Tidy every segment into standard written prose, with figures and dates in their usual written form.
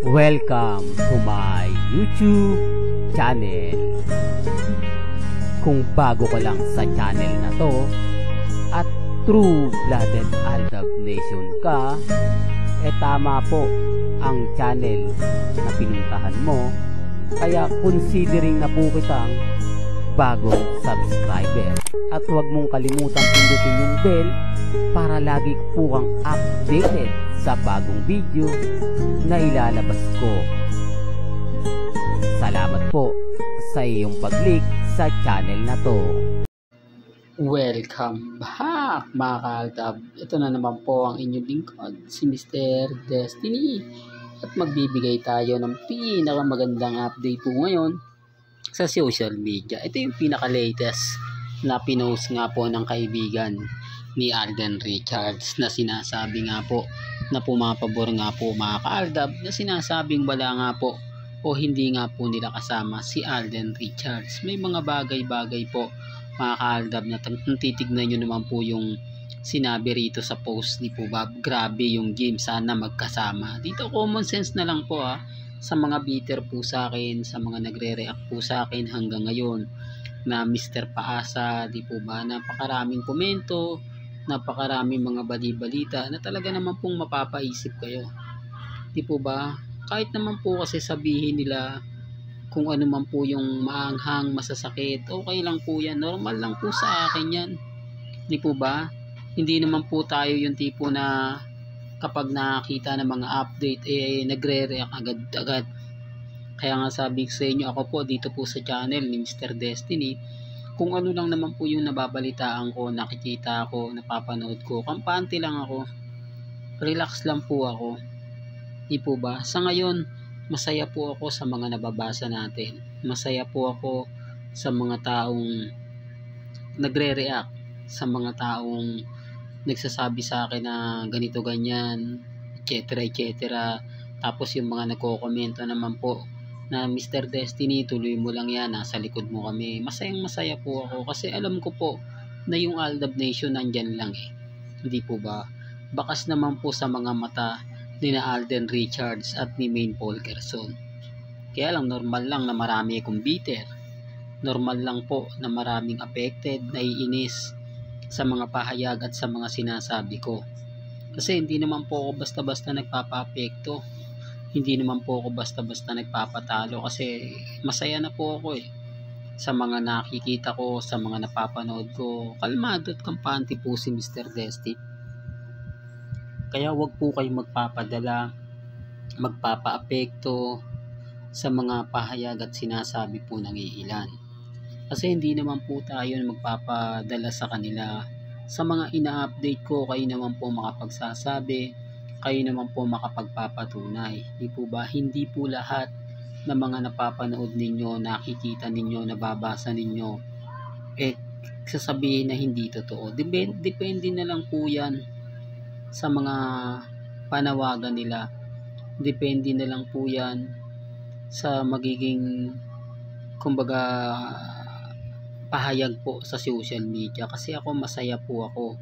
Welcome to my YouTube channel. Kung bago ka lang sa channel na to at true-blooded Aldab Nation ka, tama po ang channel na pinuntahan mo. Kaya considering na po kitang bagong subscriber. At huwag mong kalimutan pindutin yung bell para lagi po kang updated sa bagong video na ilalabas ko. Salamat po sa iyong pag-click sa channel na to. Welcome back mga ka-Aldab. Ito na naman po ang inyong lingkod, si Mr. Destiny. At magbibigay tayo ng pinakamagandang update po ngayon sa social media. Ito yung pinaka-latest na pinost nga po ng kaibigan ni Alden Richards na sinasabi nga po na pumapabor nga po mga ka-Aldab, na sinasabing wala nga po o hindi nga po nila kasama si Alden Richards. May mga bagay-bagay po mga ka-Aldab na titignan nyo naman po yung sinabi rito sa post ni po Bob. Grabe yung game, sana magkasama. Dito common sense na lang po sa mga bitter po sa akin, sa mga nagre-react po sa akin hanggang ngayon na Mr. Paasa, di po ba, napakaraming komento, napakaraming mga bali-balita na talaga naman pong mapapaisip kayo. Di po ba? Kahit naman po kasi sabihin nila kung ano man po yung maanghang, masasakit, okay lang po yan. Normal lang po sa akin yan. Di po ba? Hindi naman po tayo yung tipo na kapag nakakita ng mga update, nagre-react agad-agad. Kaya nga sabi ko sa inyo, ako po dito po sa channel ni Mr. Destiny, kung ano lang naman po yung nababalitaan ko, nakikita ko, napapanood ko, kampante lang ako, relax lang po ako. Di po ba? Sa ngayon, masaya po ako sa mga nababasa natin. Masaya po ako sa mga taong nagre-react, sa mga taong nagsasabi sa akin na ganito ganyan, etc. etc. Tapos yung mga nagko-komento naman po na Mr. Destiny, tuloy mo lang yan, nasa likod mo kami. Masayang masaya po ako kasi alam ko po na yung Aldab Nation nandyan lang Hindi po ba? Bakas naman po sa mga mata ni na Alden Richards at ni Maine Polkerson. Kaya lang normal lang na marami akong bitter. Normal lang po na maraming affected, naiinis sa mga pahayag at sa mga sinasabi ko. Kasi hindi naman po ako basta-basta nagpapa-apekto. Hindi naman po ako basta-basta nagpapatalo kasi masaya na po ako sa mga nakikita ko, sa mga napapanood ko. Kalmado at kampante po si Mr. Desti. Kaya wag po kayong magpapadala, magpapa-apekto sa mga pahayag at sinasabi po ng iilan. Kasi hindi naman po tayo magpapadala sa kanila. Sa mga ina-update ko, kayo naman po makapagsasabi, kayo naman po makapagpapatunay. Di po ba? Hindi po lahat ng mga napapanood ninyo, nakikita ninyo, nababasa ninyo, sasabihin na hindi totoo. Depende na lang po yan sa mga panawagan nila. Depende na lang po yan sa magiging kumbaga pahayag po sa social media. Kasi ako masaya po ako.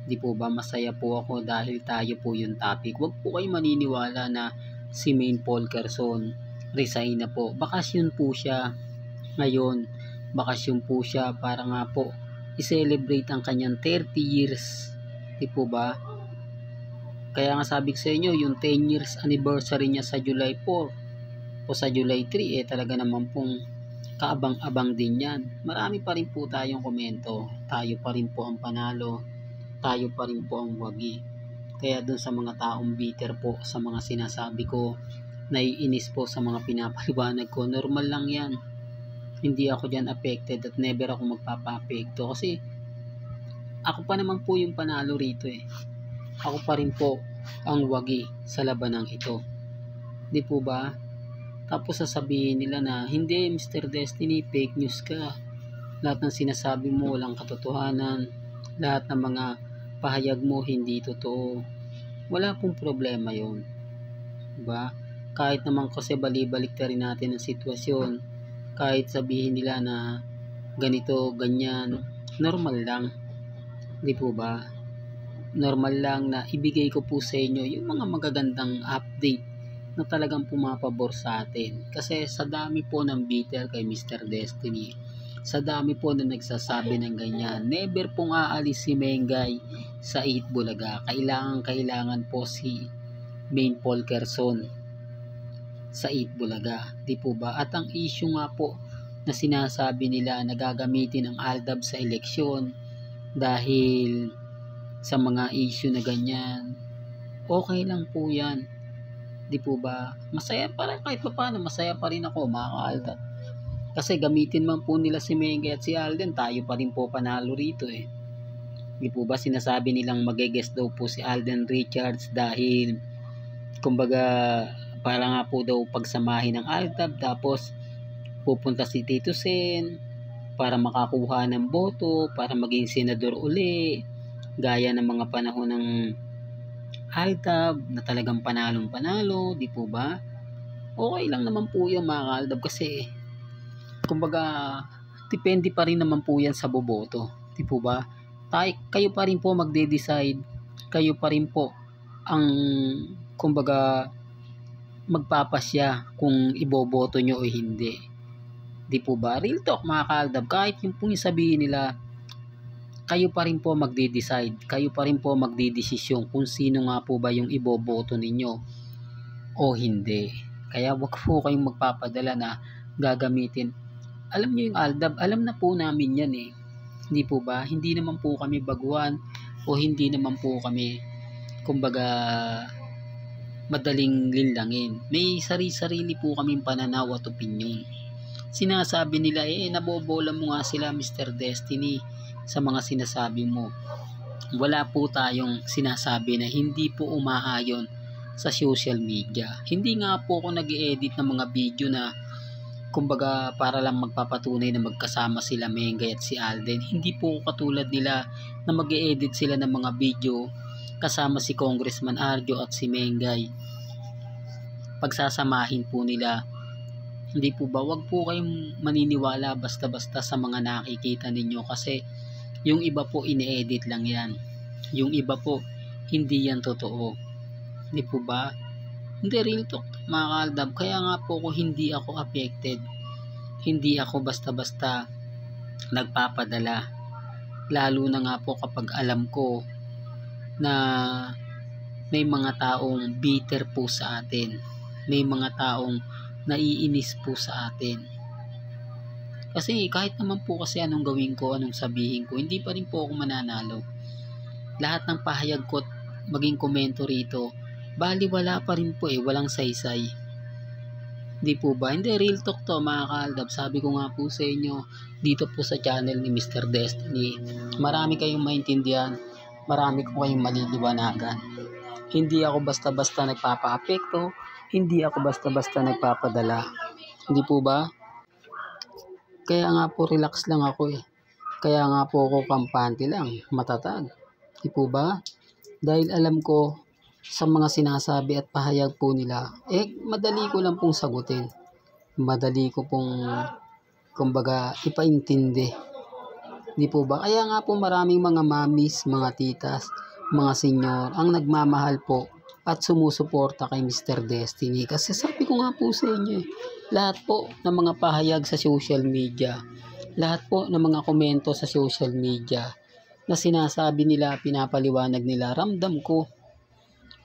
Di po ba? Masaya po ako dahil tayo po yung topic. Huwag po kayo maniniwala na si Maine Polkerson resign na po. Bakasyon po siya ngayon. Bakasyon po siya para nga po i-celebrate ang kanyang 30 years. Di po ba? Kaya nga sabi ko sa inyo, yung 10 years anniversary niya sa July 4 o sa July 3, talaga naman pong kaabang-abang din yan. Marami pa rin po tayong komento. Tayo pa rin po ang panalo. Tayo pa rin po ang wagi. Kaya dun sa mga taong bitter po sa mga sinasabi ko, naiinis po sa mga pinapaliwanag ko, normal lang yan. Hindi ako dyan affected at never ako magpapa-apekto kasi ako pa naman po yung panalo rito Ako pa rin po ang wagi sa labanang ito. Di po ba? Tapos sasabihin nila na, hindi Mr. Destiny, fake news ka. Lahat ng sinasabi mo walang katotohanan. Lahat ng mga pahayag mo hindi totoo. Wala pong problema yon. Diba? Kahit naman kasi bali-balik na rin natin ang sitwasyon. Kahit sabihin nila na ganito, ganyan, normal lang. Di po ba? Normal lang na ibigay ko po sa inyo yung mga magagandang update na talagang pumapabor sa atin. Kasi sa dami po ng bitter kay Mr. Destiny, sa dami po na nagsasabi ng ganyan, never pong aalis si Mengay sa 8 Bulaga. Kailangan po si Main Polkerson sa 8 Bulaga. Di po ba? At ang issue nga po na sinasabi nila na gagamitin ang Aldab sa eleksyon dahil sa mga issue na ganyan, okay lang po yan. Di po ba? Masaya pa rin, kahit pa paano, masaya pa rin ako mga ka-Aldab. Kasi gamitin man po nila si Mengay at si Alden, tayo pa rin po panalo rito eh. Di po ba sinasabi nilang mag-guest daw po si Alden Richards dahil kumbaga para nga po daw pagsamahin ng Aldab, tapos pupunta si Tito Sen para makakuha ng boto, para maging senador uli, gaya ng mga panahon ng Aldab na talagang panalong-panalo, di po ba? Okay lang naman po yung mga Aldab kasi kumbaga depende pa rin naman po yan sa boboto, di po ba? Kayo pa rin po magde-decide, kayo pa rin po ang kumbaga magpapasya kung iboboto nyo o hindi, di po ba? Real talk mga ka-Aldab, kahit yung pong sabihin nila, kayo pa rin po magde-decide, kayo pa rin po magdedesisyon kung sino nga po ba yung iboboto ninyo o hindi. Kaya wag po kayong magpapadala na gagamitin. Alam niyo yung Aldab, alam na po namin yan eh. Hindi po ba? Hindi naman po kami baguhan o hindi naman po kami kumbaga madaling linlangin. May sarili-sarili po kaming pananaw at opinion. Sinasabi nila nabobola mo nga sila Mr. Destiny sa mga sinasabi mo. Wala po tayong sinasabi na hindi po umaayon sa social media. Hindi nga po ako nag-edit ng mga video na kumbaga para lang magpapatunay na magkasama sila Mengay at si Alden. Hindi po katulad nila na mag-edit sila ng mga video kasama si Congressman Arjo at si Mengay. Pagsasamahin po nila. Hindi po ba? Wag po kayong maniniwala basta-basta sa mga nakikita ninyo kasi yung iba po ine-edit lang yan. Yung iba po hindi yan totoo. Hindi po ba? Hindi, real talk mga ka-Aldab. Kaya nga po hindi ako affected. Hindi ako basta-basta nagpapadala. Lalo na nga po kapag alam ko na may mga taong bitter po sa atin. May mga taong naiinis po sa atin. Kasi kahit naman po kasi anong gawin ko, anong sabihin ko, hindi pa rin po ako mananalo. Lahat ng pahayag ko at maging komento rito, baliwala pa rin po walang saysay. Hindi po ba? Hindi, real talk to mga ka-Aldab. Sabi ko nga po sa inyo, dito po sa channel ni Mr. Destiny, marami kayong maintindihan, marami ko kayong maliliwanagan. Hindi ako basta-basta nagpapa-apekto, hindi ako basta-basta nagpapadala. Hindi po ba? Kaya nga po relax lang ako Kaya nga po ako kampante lang, matatag. Di po ba? Dahil alam ko sa mga sinasabi at pahayag po nila, madali ko lang pong sagutin. Madali ko pong kumbaga ipaintindi. Di po ba? Kaya nga po maraming mga mamis, mga titas, mga senyor ang nagmamahal po at sumusuporta kay Mr. Destiny. Kasi sabi ko nga po sa inyo lahat po ng mga pahayag sa social media, lahat po ng mga komento sa social media na sinasabi nila, pinapaliwanag nila, ramdam ko.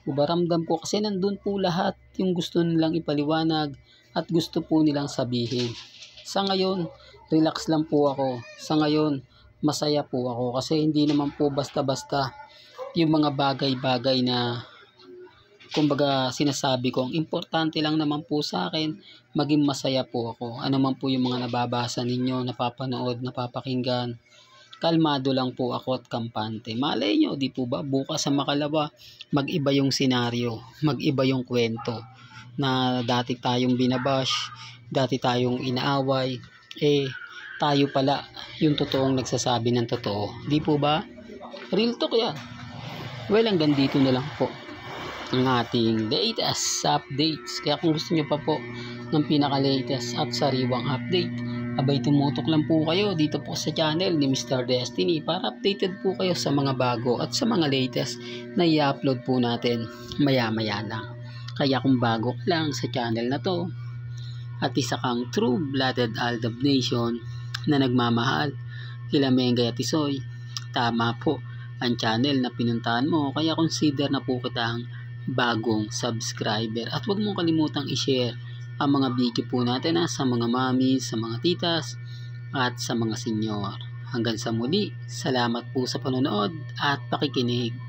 Diba, ramdam ko kasi nandun po lahat yung gusto nilang ipaliwanag at gusto po nilang sabihin. Sa ngayon, relax lang po ako. Sa ngayon, masaya po ako kasi hindi naman po basta-basta yung mga bagay-bagay na kumbaga sinasabi ko. Ang importante lang naman po sa akin, maging masaya po ako. Ano man po yung mga nababasa ninyo, napapanood, napapakinggan, kalmado lang po ako at kampante. Malay nyo, di po ba? Bukas sa Makalawa, mag-iba yung senaryo, mag-iba yung kwento na dati tayong binabash, dati tayong inaaway, tayo pala yung totoong nagsasabi ng totoo. Di po ba? Real talk yan. Well, hanggang dito na lang po ang ating latest updates. Kaya kung gusto nyo pa po ng pinaka-latest at sariwang update, abay tumutok lang po kayo dito po sa channel ni Mr. Destiny para updated po kayo sa mga bago at sa mga latest na i-upload po natin maya-maya lang. Kaya kung bago ka lang sa channel na to at isa kang true-blooded Aldab Nation na nagmamahal kila Mengay at Tisoy, tama po ang channel na pinuntahan mo, kaya consider na po kitang bagong subscriber. At huwag mong kalimutang i-share ang mga video po natin sa mga mami, sa mga titas at sa mga senyor. Hanggang sa muli, salamat po sa panonood at pakikinig.